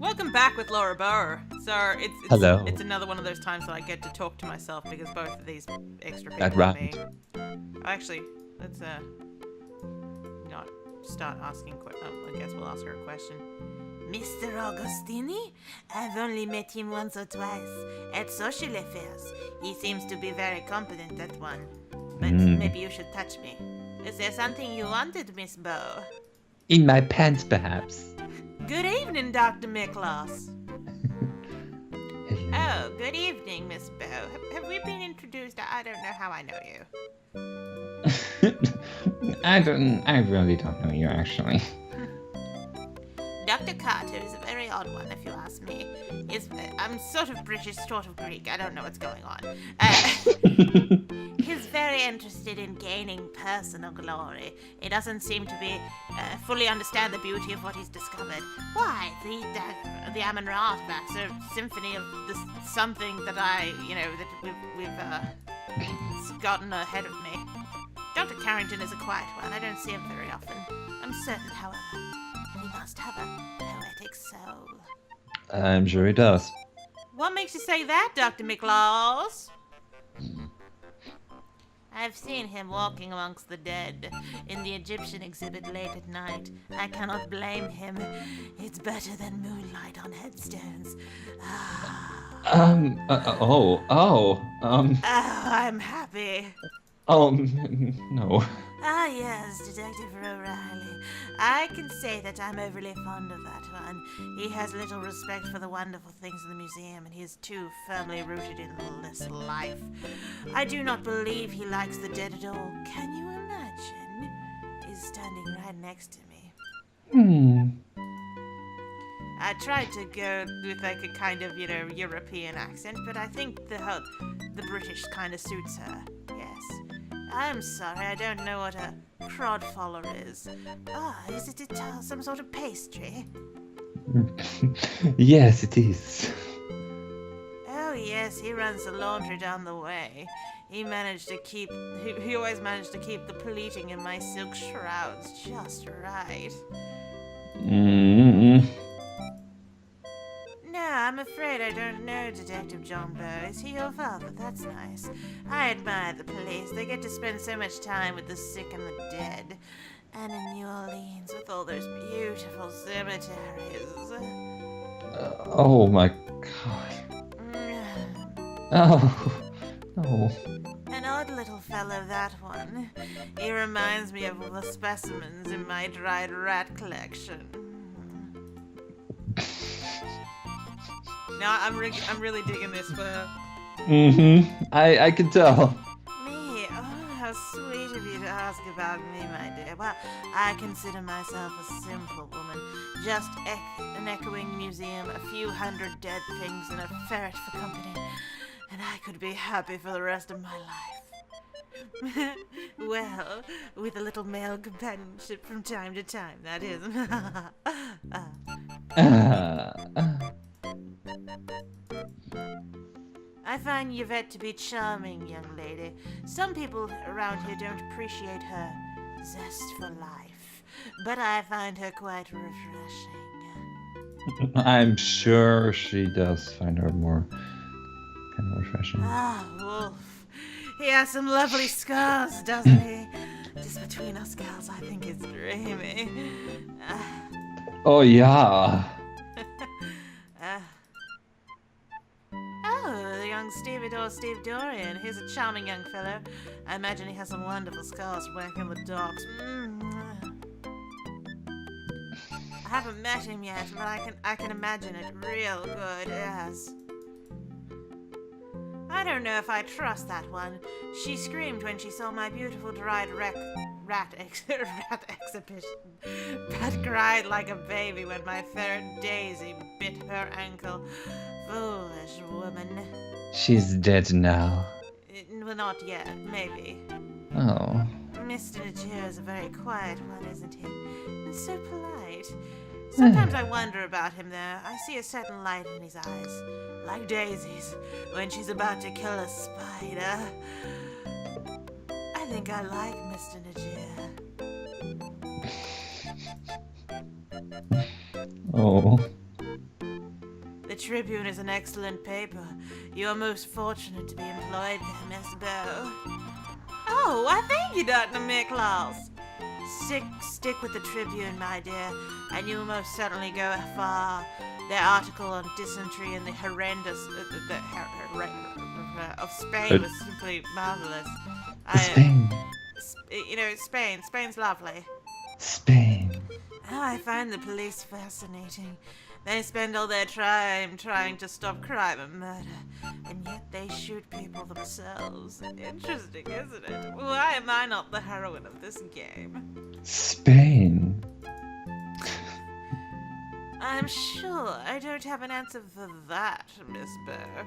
Welcome back with Laura Bower. So Hello. it's another one of those times that I get to talk to myself because both of these extra people That are me. rhymed. Actually, let's not start asking. I guess we'll ask her a question. Mr. Augustini? I've only met him once or twice at social affairs. He seems to be very competent at one. But maybe you should touch me. Is there something you wanted, Miss Bow? In my pants, perhaps. Good evening, Dr. Miklos. Hello. Oh, good evening, Miss Bow. Have we been introduced? I don't know how I know you. I really don't know you, actually. Dr. Carter is a very odd one, if you ask me. I'm sort of British, sort of Greek. I don't know what's going on. He's very interested in gaining personal glory. He doesn't seem to be fully understand the beauty of what he's discovered. Why, the Dagger of the Amon artifacts are a symphony of this something that we've gotten ahead of me. Dr. Carrington is a quiet one. I don't see him very often. I'm certain, however, that he must have a poetic soul. I'm sure he does. What makes you say that, Dr. Miklos? I've seen him walking amongst the dead in the Egyptian exhibit late at night. I cannot blame him. It's better than moonlight on headstones. Oh, I'm happy. No. Ah, yes, Detective O'Reilly. I can say that I'm overly fond of that one. He has little respect for the wonderful things in the museum, and he is too firmly rooted in this life. I do not believe he likes the dead at all. Can you imagine? He's standing right next to me. I tried to go with like a kind of, European accent, but I think the British kind of suits her. Yes. I'm sorry, I don't know what a crodfoller is. Is it some sort of pastry? Yes, it is. Oh yes, he runs the laundry down the way. He always managed to keep the pleating in my silk shrouds just right. No, I'm afraid I don't know Detective John Bow. Is he your father? That's nice. I admire the police. They get to spend so much time with the sick and the dead. And in New Orleans with all those beautiful cemeteries. Oh my god. Oh, no. An odd little fellow, that one. He reminds me of all the specimens in my dried rat collection. Now I'm really digging this for her. I can tell. Me? Oh, how sweet of you to ask about me, my dear. Well, I consider myself a simple woman. Just an echoing museum, a few hundred dead things, and a ferret for company. And I could be happy for the rest of my life. Well, with a little male companionship from time to time, that is. I find Yvette to be charming, young lady. Some people around here don't appreciate her zest for life, but I find her quite refreshing. I'm sure she does find her more kind of refreshing. Ah, Wolf. He has some lovely scars, doesn't he? Just between us gals, I think it's dreamy. Oh, yeah. The young Steve Dorian. He's a charming young fellow. I imagine he has some wonderful scars working the docks. I haven't met him yet, but I can imagine it real good, yes. I don't know if I trust that one. She screamed when she saw my beautiful dried rat exhibition, but cried like a baby when my ferret Daisy bit her ankle. Foolish woman. She's dead now. Well, not yet. Maybe. Oh. Mr. Najir is a very quiet one, isn't he? And so polite. Sometimes I wonder about him, though. I see a certain light in his eyes. Like Daisy's, when she's about to kill a spider. I think I like Mr. Najir. Oh. The Tribune is an excellent paper. You are most fortunate to be employed there, Miss Bow. Oh, why thank you, Dr. Miklos. Stick with the Tribune, my dear, and you will most certainly go far. Their article on dysentery and the horrendous of Spain was simply marvelous. Spain. Spain's lovely. Spain. Oh, I find the police fascinating. They spend all their time trying to stop crime and murder, and yet they shoot people themselves. Interesting, isn't it? Why am I not the heroine of this game? Spain. I'm sure I don't have an answer for that, Miss Bow.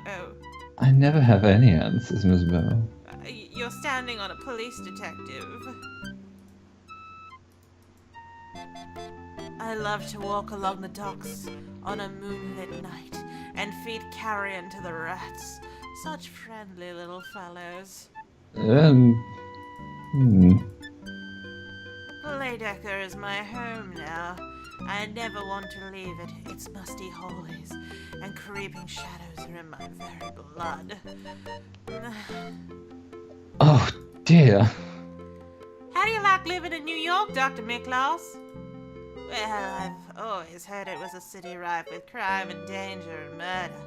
Oh. I never have any answers, Miss Bow. You're standing on a police detective. I love to walk along the docks on a moonlit night and feed carrion to the rats. Such friendly little fellows. Playdecker is my home now. I never want to leave it. Its musty hallways and creeping shadows are in my very blood. Oh dear. How do you like living in New York, Dr. Miklos? Well, I've always heard it was a city rife with crime and danger and murder.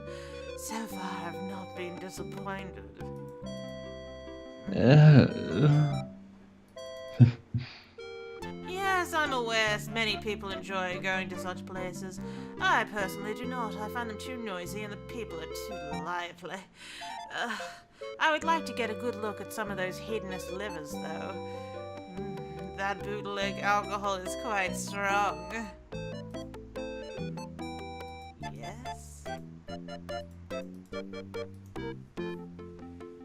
So far, I've not been disappointed. Yes, I'm aware many people enjoy going to such places. I personally do not. I find them too noisy and the people are too lively. I would like to get a good look at some of those hedonist livers, though. That bootleg alcohol is quite strong. Yes?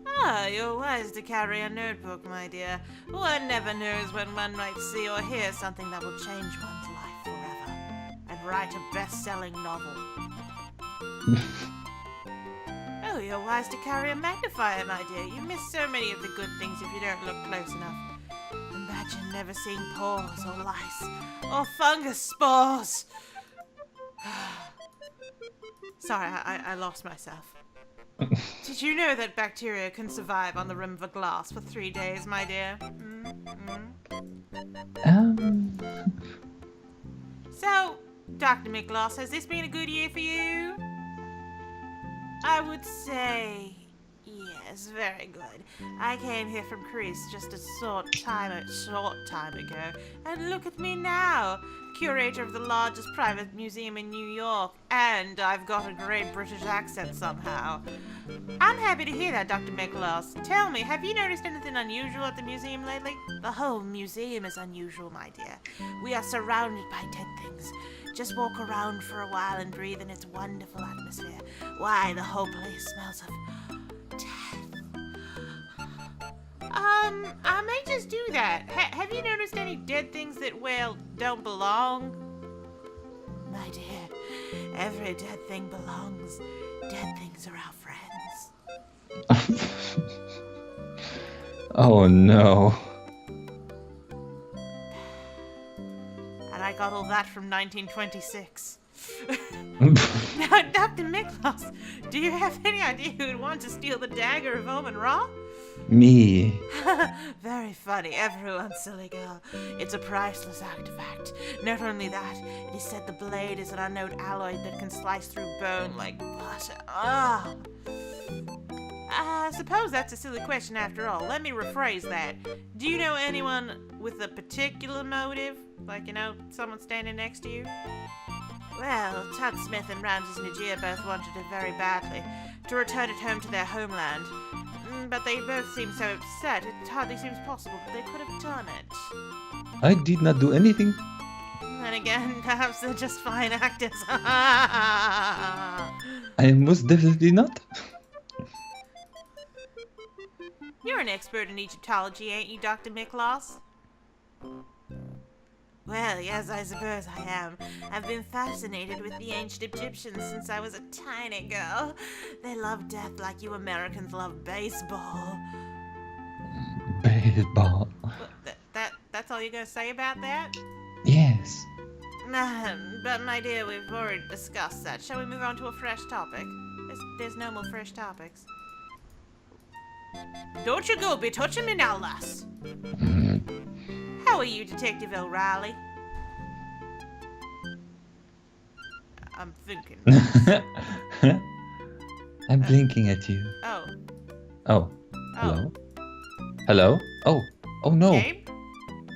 Ah, you're wise to carry a notebook, my dear. One never knows when one might see or hear something that will change one's life forever. And write a best-selling novel. Oh, you're wise to carry a magnifier, my dear. You miss so many of the good things if you don't look close enough. Imagine never seeing pores or lice or fungus spores. Sorry, I lost myself. Did you know that bacteria can survive on the rim of a glass for 3 days, my dear? So, Dr. Miklos, has this been a good year for you? I would say yes, very good. I came here from Greece just a short time ago, and look at me now, curator of the largest private museum in New York, and I've got a great British accent somehow. I'm happy to hear that, Dr. Miklos. Tell me, have you noticed anything unusual at the museum lately? The whole museum is unusual, my dear. We are surrounded by dead things. Just walk around for a while and breathe in its wonderful atmosphere. Why, the whole place smells of death. I may just do that. Have you noticed any dead things that, well, don't belong? My dear, every dead thing belongs. Dead things are our friends. Oh no. And I got all that from 1926. Now, Dr. Miklos, do you have any idea who would want to steal the Dagger of Amon raw? Me. Very funny, everyone, silly girl. It's a priceless artifact. Not only that, it is said the blade is an unknown alloy that can slice through bone like butter. Ah! I suppose that's a silly question after all. Let me rephrase that. Do you know anyone with a particular motive? Like, someone standing next to you? Well, Todd Smith and Ramses Najir both wanted it very badly, to return it home to their homeland. But they both seem so upset, it hardly seems possible that they could have done it. I did not do anything. And again, perhaps they're just fine actors. I most definitely not. You're an expert in Egyptology, ain't you, Dr. Miklos? Well, yes, I suppose I am. I've been fascinated with the ancient Egyptians since I was a tiny girl. They love death like you Americans love baseball. Baseball. That's all you're gonna say about that? Yes. But my dear, we've already discussed that. Shall we move on to a fresh topic? There's no more fresh topics. Don't you go be touching me now, lass. How are you, Detective O'Reilly? I'm thinking. I'm blinking at you. Oh. Oh. Hello? Hello? Oh. Oh no. Game?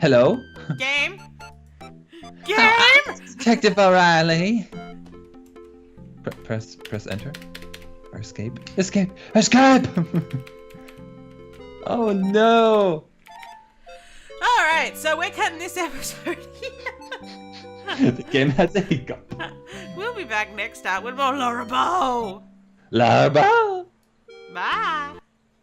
Hello? Game? Game? Detective O'Reilly. Press enter. Or escape. Escape! Escape! Oh no! Alright, so we're cutting this episode here. The game has a hiccup. We'll be back next time with more Laura Bow. Larva! Bye.